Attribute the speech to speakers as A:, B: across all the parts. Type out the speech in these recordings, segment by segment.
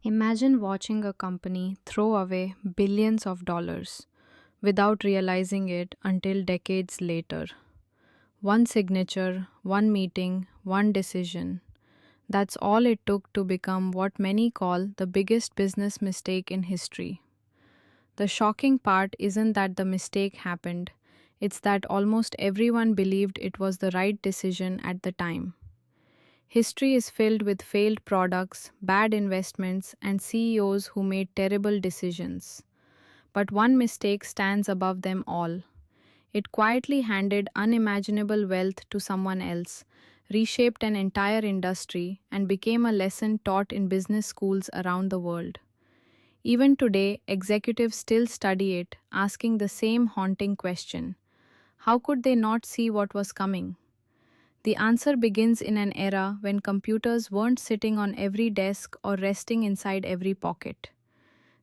A: Imagine watching a company throw away billions of dollars without realizing it until decades later. One signature, one meeting, one decision. That's all it took to become what many call the biggest business mistake in history. The shocking part isn't that the mistake happened, it's that almost everyone believed it was the right decision at the time. History is filled with failed products, bad investments, and CEOs who made terrible decisions. But one mistake stands above them all. It quietly handed unimaginable wealth to someone else, reshaped an entire industry, and became a lesson taught in business schools around the world. Even today, executives still study it, asking the same haunting question: how could they not see what was coming? The answer begins in an era when computers weren't sitting on every desk or resting inside every pocket.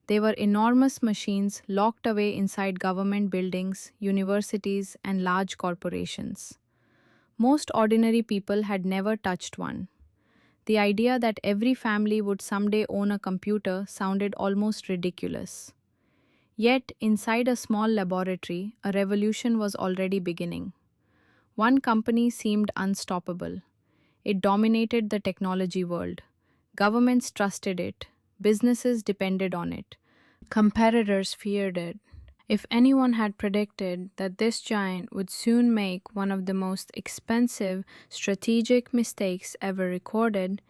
A: They were enormous machines locked away inside government buildings, universities, and large corporations. Most ordinary people had never touched one. The idea that every family would someday own a computer sounded almost ridiculous. Yet, inside a small laboratory, a revolution was already beginning. One company seemed unstoppable. It dominated the technology world. Governments trusted it. Businesses depended on it. Competitors feared it. If anyone had predicted that this giant would soon make one of the most expensive strategic mistakes ever recorded,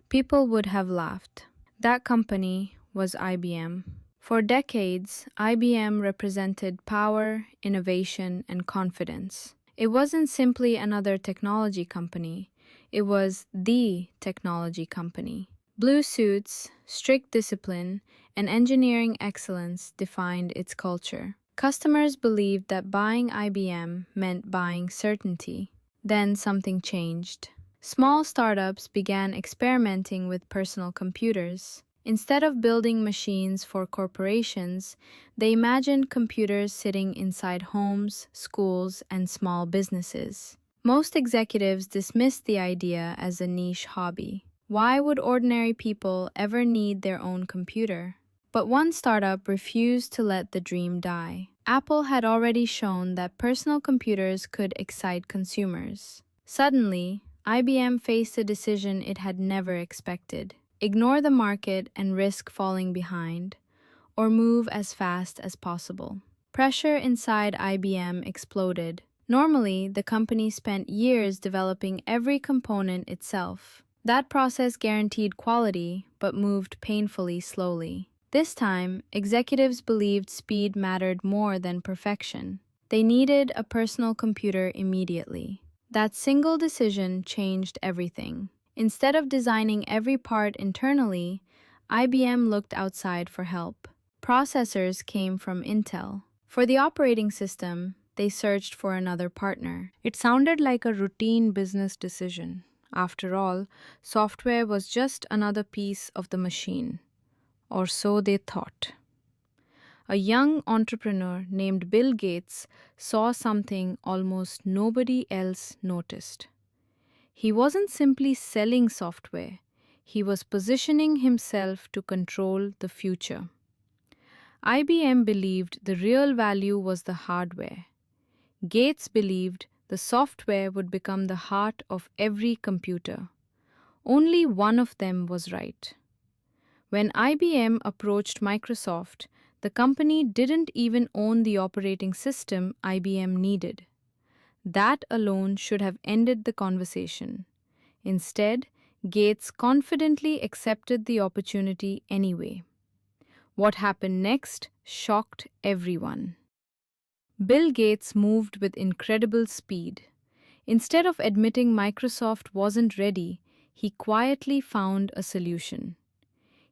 A: people would have laughed. That company was IBM. For decades, IBM represented power, innovation, and confidence. It wasn't simply another technology company, it was the technology company. Blue suits, strict discipline, and engineering excellence defined its culture. Customers believed that buying IBM meant buying certainty. Then something changed. Small startups began experimenting with personal computers. Instead of building machines for corporations, they imagined computers sitting inside homes, schools, and small businesses. Most executives dismissed the idea as a niche hobby. Why would ordinary people ever need their own computer? But one startup refused to let the dream die. Apple had already shown that personal computers could excite consumers. Suddenly, IBM faced a decision it had never expected: ignore the market and risk falling behind, or move as fast as possible. Pressure inside IBM exploded. Normally, the company spent years developing every component itself. That process guaranteed quality, but moved painfully slowly. This time, executives believed speed mattered more than perfection. They needed a personal computer immediately. That single decision changed everything. Instead of designing every part internally, IBM looked outside for help. Processors came from Intel. For the operating system, they searched for another partner. It sounded like a routine business decision. After all, software was just another piece of the machine. Or so they thought. A young entrepreneur named Bill Gates saw something almost nobody else noticed. He wasn't simply selling software, he was positioning himself to control the future. IBM believed the real value was the hardware. Gates believed the software would become the heart of every computer. Only one of them was right. When IBM approached Microsoft, the company didn't even own the operating system IBM needed. That alone should have ended the conversation. Instead, Gates confidently accepted the opportunity anyway. What happened next shocked everyone. Bill Gates moved with incredible speed. Instead of admitting Microsoft wasn't ready, he quietly found a solution.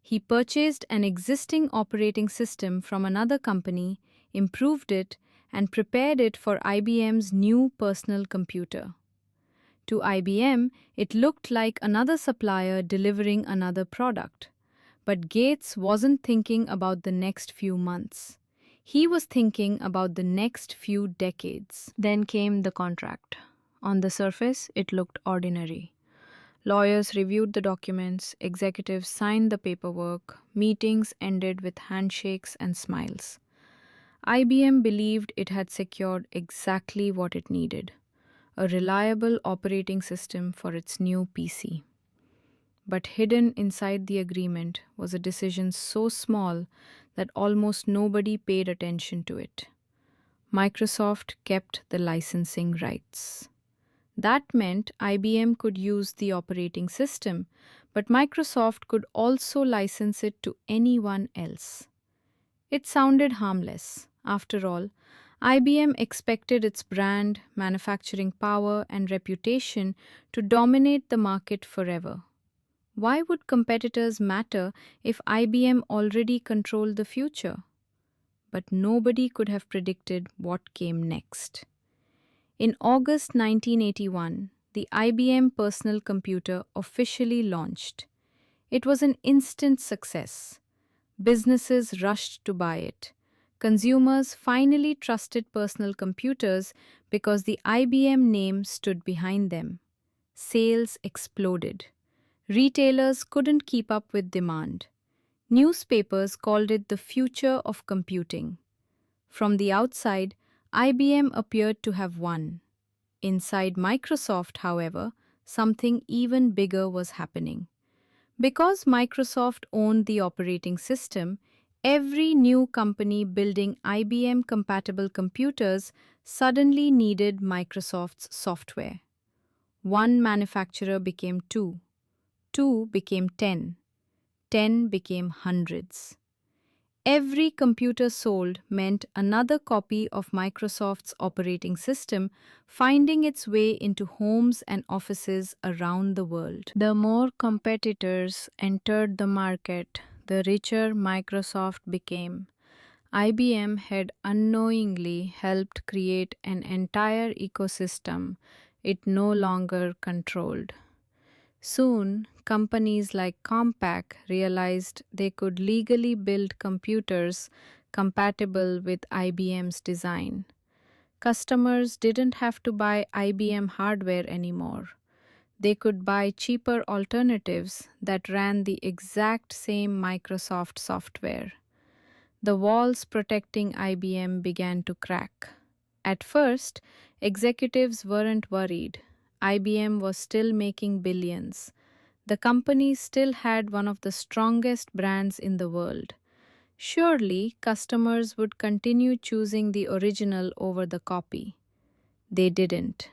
A: He purchased an existing operating system from another company, improved it, and prepared it for IBM's new personal computer. To IBM, it looked like another supplier delivering another product. But Gates wasn't thinking about the next few months. He was thinking about the next few decades. Then came the contract. On the surface, it looked ordinary. Lawyers reviewed the documents, executives signed the paperwork, meetings ended with handshakes and smiles. IBM believed it had secured exactly what it needed, a reliable operating system for its new PC. But hidden inside the agreement was a decision so small that almost nobody paid attention to it. Microsoft kept the licensing rights. That meant IBM could use the operating system, but Microsoft could also license it to anyone else. It sounded harmless. After all, IBM expected its brand, manufacturing power, and reputation to dominate the market forever. Why would competitors matter if IBM already controlled the future? But nobody could have predicted what came next. In August 1981, the IBM personal computer officially launched. It was an instant success. Businesses rushed to buy it. Consumers finally trusted personal computers because the IBM name stood behind them. Sales exploded. Retailers couldn't keep up with demand. Newspapers called it the future of computing. From the outside, IBM appeared to have won. Inside Microsoft, however, something even bigger was happening. Because Microsoft owned the operating system, every new company building IBM compatible computers suddenly needed Microsoft's software. One manufacturer became two, two became 10, 10 became hundreds. Every computer sold meant another copy of Microsoft's operating system finding its way into homes and offices around the world. The more competitors entered the market, the richer Microsoft became. IBM had unknowingly helped create an entire ecosystem it no longer controlled. Soon, companies like Compaq realized they could legally build computers compatible with IBM's design. Customers didn't have to buy IBM hardware anymore. They could buy cheaper alternatives that ran the exact same Microsoft software. The walls protecting IBM began to crack. At first, executives weren't worried. IBM was still making billions. The company still had one of the strongest brands in the world. Surely, customers would continue choosing the original over the copy. They didn't.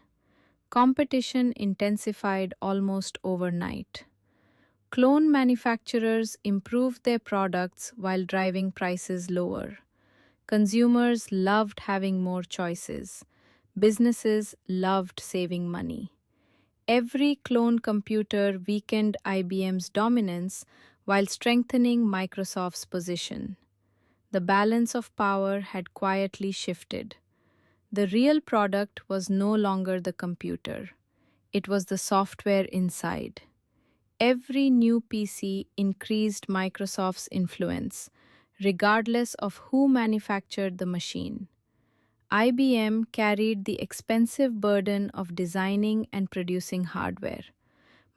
A: Competition intensified almost overnight. Clone manufacturers improved their products while driving prices lower. Consumers loved having more choices. Businesses loved saving money. Every clone computer weakened IBM's dominance while strengthening Microsoft's position. The balance of power had quietly shifted. The real product was no longer the computer, it was the software inside. Every new PC increased Microsoft's influence, regardless of who manufactured the machine. IBM carried the expensive burden of designing and producing hardware.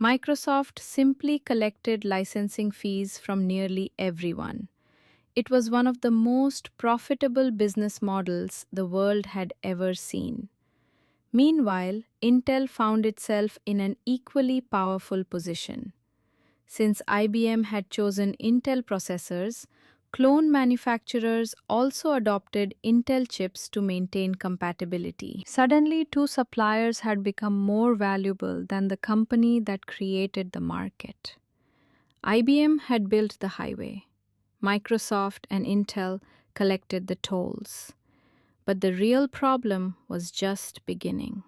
A: Microsoft simply collected licensing fees from nearly everyone. It was one of the most profitable business models the world had ever seen. Meanwhile, Intel found itself in an equally powerful position. Since IBM had chosen Intel processors, clone manufacturers also adopted Intel chips to maintain compatibility. Suddenly, two suppliers had become more valuable than the company that created the market. IBM had built the highway. Microsoft and Intel collected the tolls. But the real problem was just beginning.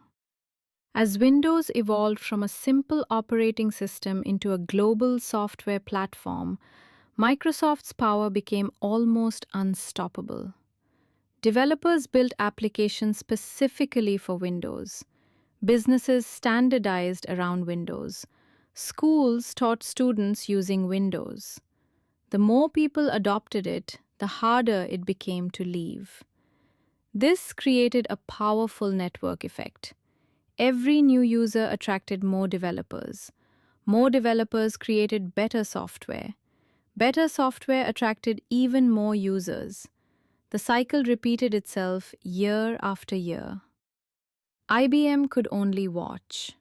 A: As Windows evolved from a simple operating system into a global software platform, Microsoft's power became almost unstoppable. Developers built applications specifically for Windows. Businesses standardized around Windows. Schools taught students using Windows. The more people adopted it, the harder it became to leave. This created a powerful network effect. Every new user attracted more developers. More developers created better software. Better software attracted even more users. The cycle repeated itself year after year. IBM could only watch.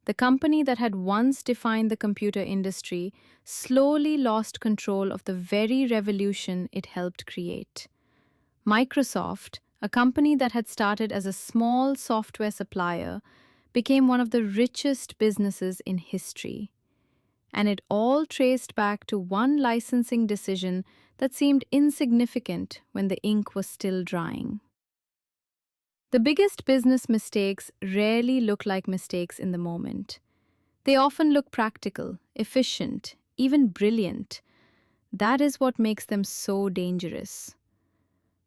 A: The company that had once defined the computer industry slowly lost control of the very revolution it helped create. Microsoft, a company that had started as a small software supplier, became one of the richest businesses in history. And it all traced back to one licensing decision that seemed insignificant when the ink was still drying. The biggest business mistakes rarely look like mistakes in the moment. They often look practical, efficient, even brilliant. That is what makes them so dangerous.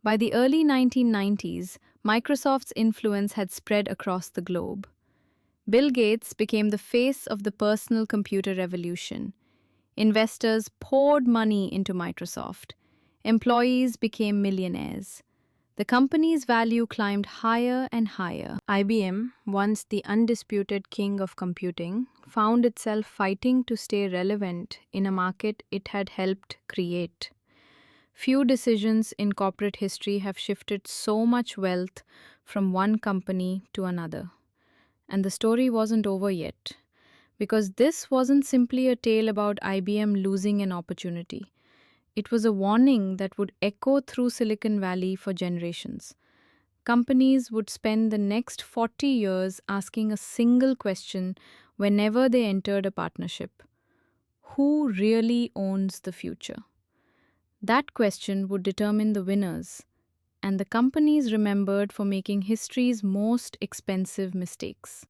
A: By the early 1990s, Microsoft's influence had spread across the globe. Bill Gates became the face of the personal computer revolution. Investors poured money into Microsoft. Employees became millionaires. The company's value climbed higher and higher. IBM, once the undisputed king of computing, found itself fighting to stay relevant in a market it had helped create. Few decisions in corporate history have shifted so much wealth from one company to another. And the story wasn't over yet, because this wasn't simply a tale about IBM losing an opportunity. It was a warning that would echo through Silicon Valley for generations. Companies would spend the next 40 years asking a single question whenever they entered a partnership: who really owns the future? That question would determine the winners, and the companies remembered for making history's most expensive mistakes.